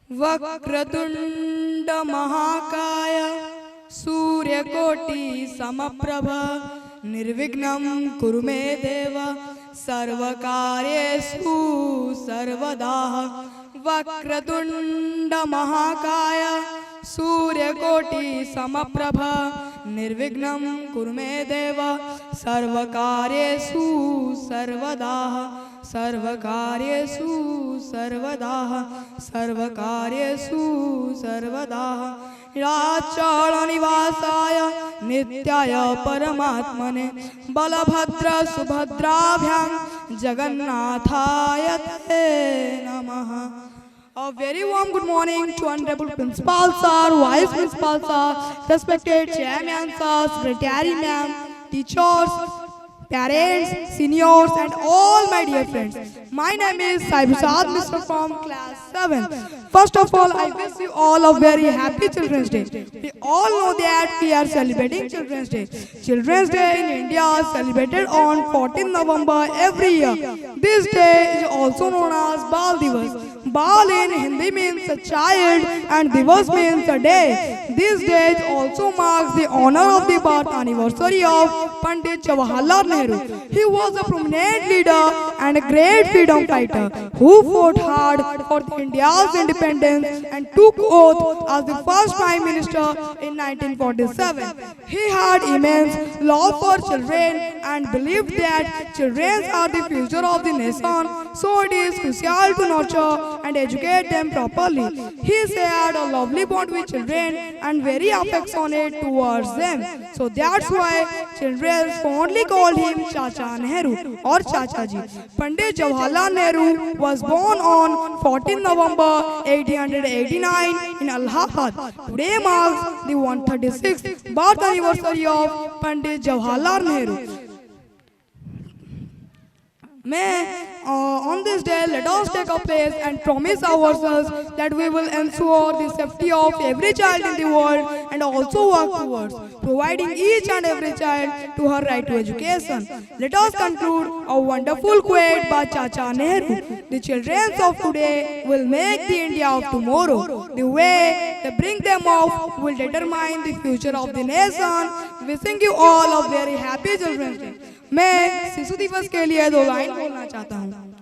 वक्रतुंड महाकाय सूर्यकोटि समप्रभ निर्विघ्नं कुरु मे देव सर्वकार्येषु सर्वदा। वक्रतुंड महाकाय सूर्यकोटि समप्रभ निर्विघ्नं कुरु मे देव सर्वकार्येषु सर्वदा। सर्वकार्येषु सर्वदा सर्वकार्येषु सर्वदा। राजनिवासाय नित्याय परमात्मने बलभद्र सुभद्राभ्यां जगन्नाथाय ते नमः। A very warm good morning to Honorable Principal Sir, Vice Principal Sir, respected Chairman Sir, Secretary Ma'am, teachers, parents, seniors and all my dear friends. My name is Sai Prasad Mr. from class 7. First of all, I wish you all a very happy Children's Day. We all know that we are celebrating Children's Day. Children's Day in India is celebrated on 14 November every year. This day is also known as Bal Divas. Bal in Hindi means a child and Divas means a day. This day also marks the honor of the birth anniversary of Pandit Jawaharlal Nehru. He was a prominent leader and a great freedom fighter who fought hard for India's independence and took oath as the first Prime Minister in 1947. He had immense love for children and believed that children are the future of the nation, so it is crucial to nurture and educate them properly. He shared a lovely bond with children and very affectionate towards them. So that's why children fondly called him Chacha Nehru or Chacha Ji. Pandit Jawaharlal Nehru was born on 14 November 1889 in Allahabad. Today marks the 136th birth anniversary of Pandit Jawaharlal Nehru. On this day, let us take a place and promise ourselves that we will ensure the safety of every child in the world and also work towards providing each and every child to her right to education. Let us conclude a wonderful quote by Chacha Nehru. The children of today will make the India of tomorrow. The way they bring them up will determine the future of the nation. Wishing you all a very happy Children's Day. मैं शिशु दिवस के लिए 2 line बोलना चाहता हूँ।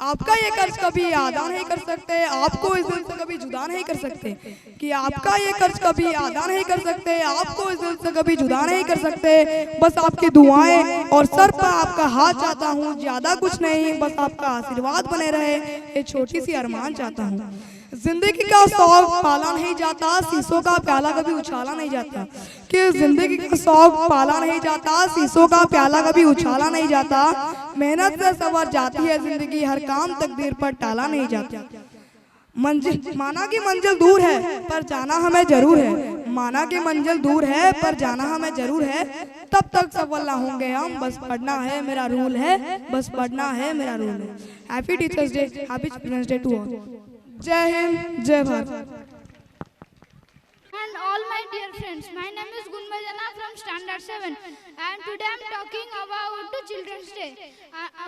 आपका ये कर्ज कभी अदा नहीं कर सकते, आपको इस दिल से कभी जुदा नहीं कर सकते, कि आपका ये कर्ज कभी अदा नहीं कर सकते, आपको इस दिल से कभी जुदा नहीं कर सकते। बस आपकी दुआएं और सर पर आपका हाथ चाहता हूँ, ज्यादा कुछ नहीं, बस आपका आशीर्वाद बने रहे, ये छोटी सी अरमान चाहता हूँ। जिंदगी का शौक पाला नहीं जाता, शीशों का प्याला कभी उछाला नहीं जाता, कि जिंदगी का शौक पाला नहीं जाता, शीशों का प्याला कभी उछाला नहीं जाता। मेहनत से सवर जाती है जिंदगी, हर काम तकदीर पर टाला नहीं जाता। मंजिल माना कि मंजिल दूर है पर जाना हमें जरूर है, माना कि मंजिल दूर है पर जाना हमें जरूर है। तब तक सफल ना होंगे हम, बस पढ़ना है मेरा रूल है, बस पढ़ना है मेरा रूल है। Happy teachers day, happy children's day to all. जय हिंद, जय Bharat. And all my dear friends, my name is Gunbajana from Standard 7 and today I am talking about Children's Day.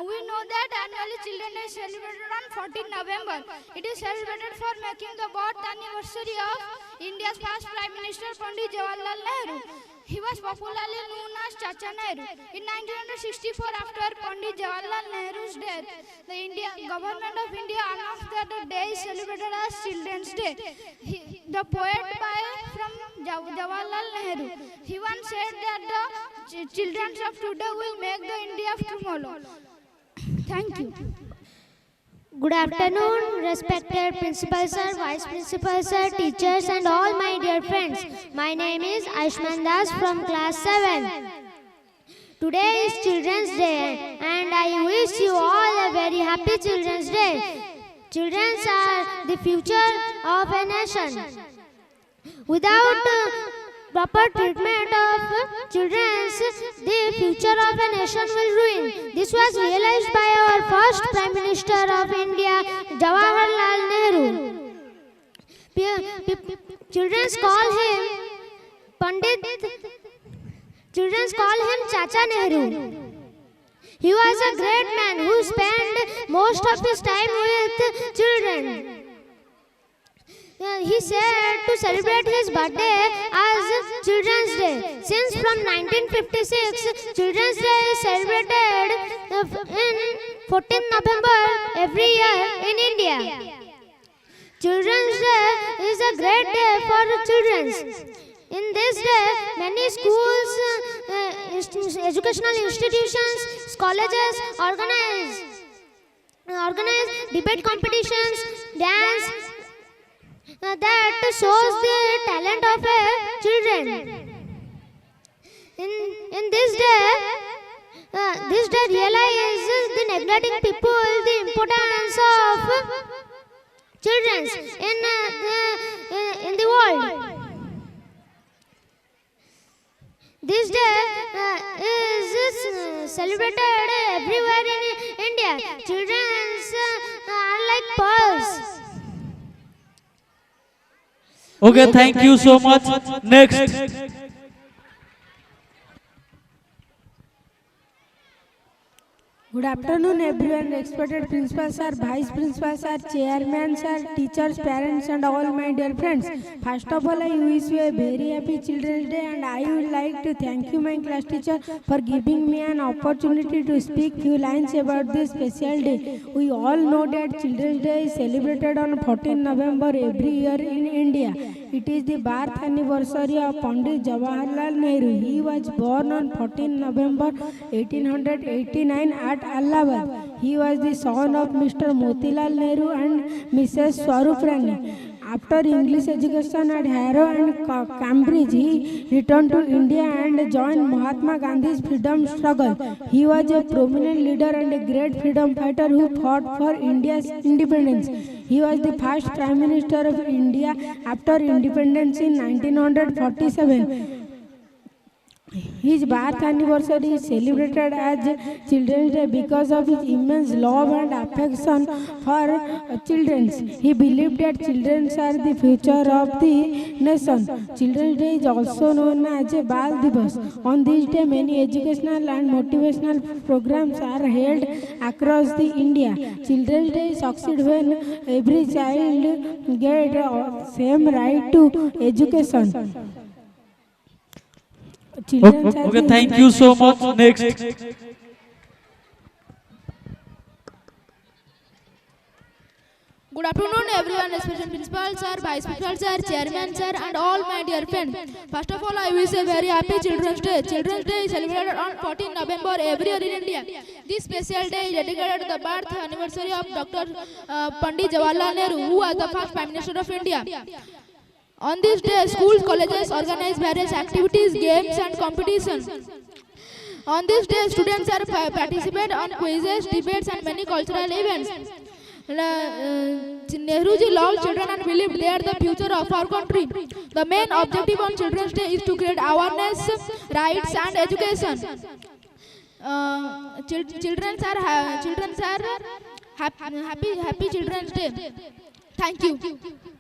We know that annually Children's Day is celebrated on 14 November. It is celebrated for making the birth anniversary of India's first Prime Minister Pandit Jawaharlal Nehru. He was popularly known as Chacha Nehru. In 1964, after Pandit Jawaharlal Nehru's death, the government of India announced that the day is celebrated as Children's Day. The poet from Jawaharlal Nehru, he once said that the children of today will make the India of tomorrow. Thank you. Good afternoon, respected Principal Sir, Vice Principal Sir, teachers and all my dear friends. My name is Aishman Das from class 7. Today is Children's Day and I wish you all a very happy Children's Day. Children are the future of a nation. Without proper treatment of children, the future of a nation will ruin. This was realized by our first Prime Minister of India, Jawaharlal Nehru. Children call him Pandit. Children call him Chacha Nehru. He was a great man who spent most of his time with children. he said to celebrate his birthday as Children's Day. Since from 1956, Children's Day is celebrated in 14th November every year in India. Children's Day is a great day for children. In this day, many schools, educational institutions, colleges organize debate competitions, dance that shows the talent of children. In this day realizes the neglecting people the importance of children in the world. This day is celebrated everywhere in India. Children are like pearls. Okay, thank you so much. Next. Good afternoon, everyone. Respected principal sir, vice principal sir, chairman sir, teachers, parents, and all my dear friends. First of all, I wish you a very happy Children's Day, and I would like to thank you, my class teacher, for giving me an opportunity to speak few lines about this special day. We all know that Children's Day is celebrated on 14 November every year in India. It is the birth anniversary of Pandit Jawaharlal Nehru. He was born on 14 November 1889 at Allahabad. He was the son of Mr. Motilal Nehru and Mrs. Swarup Rani. After English education at Harrow and Cambridge, he returned to India and joined Mahatma Gandhi's freedom struggle. He was a prominent leader and a great freedom fighter who fought for India's independence. He was the first Prime Minister of India after independence in 1947. His birth anniversary is celebrated as Children's Day because of his immense love and affection for children. He believed that children are the future of the nation. Children's Day is also known as Bal Divas. On this day, many educational and motivational programs are held across the India. Children's Day succeeds when every child gets same right to education. Okay, thank you so much. Next. Good afternoon, everyone, especially principal sir, vice principal sir, chairman sir, and all my dear friends. First of all, I wish a very happy Children's Day. Children's Day is celebrated on 14 November every year in India. This special day is dedicated to the birth anniversary of Dr. Pandit Jawaharlal Nehru, who was the first Prime Minister of India. On this day, schools, colleges organize various activities, games, and competitions. On this day, students are participate on quizzes, debates, and many cultural events. Nehruji loved children and believed they are the future of our country. The main objective on Children's Day is to create awareness, rights, and education. Children are happy Children's Day. Thank you.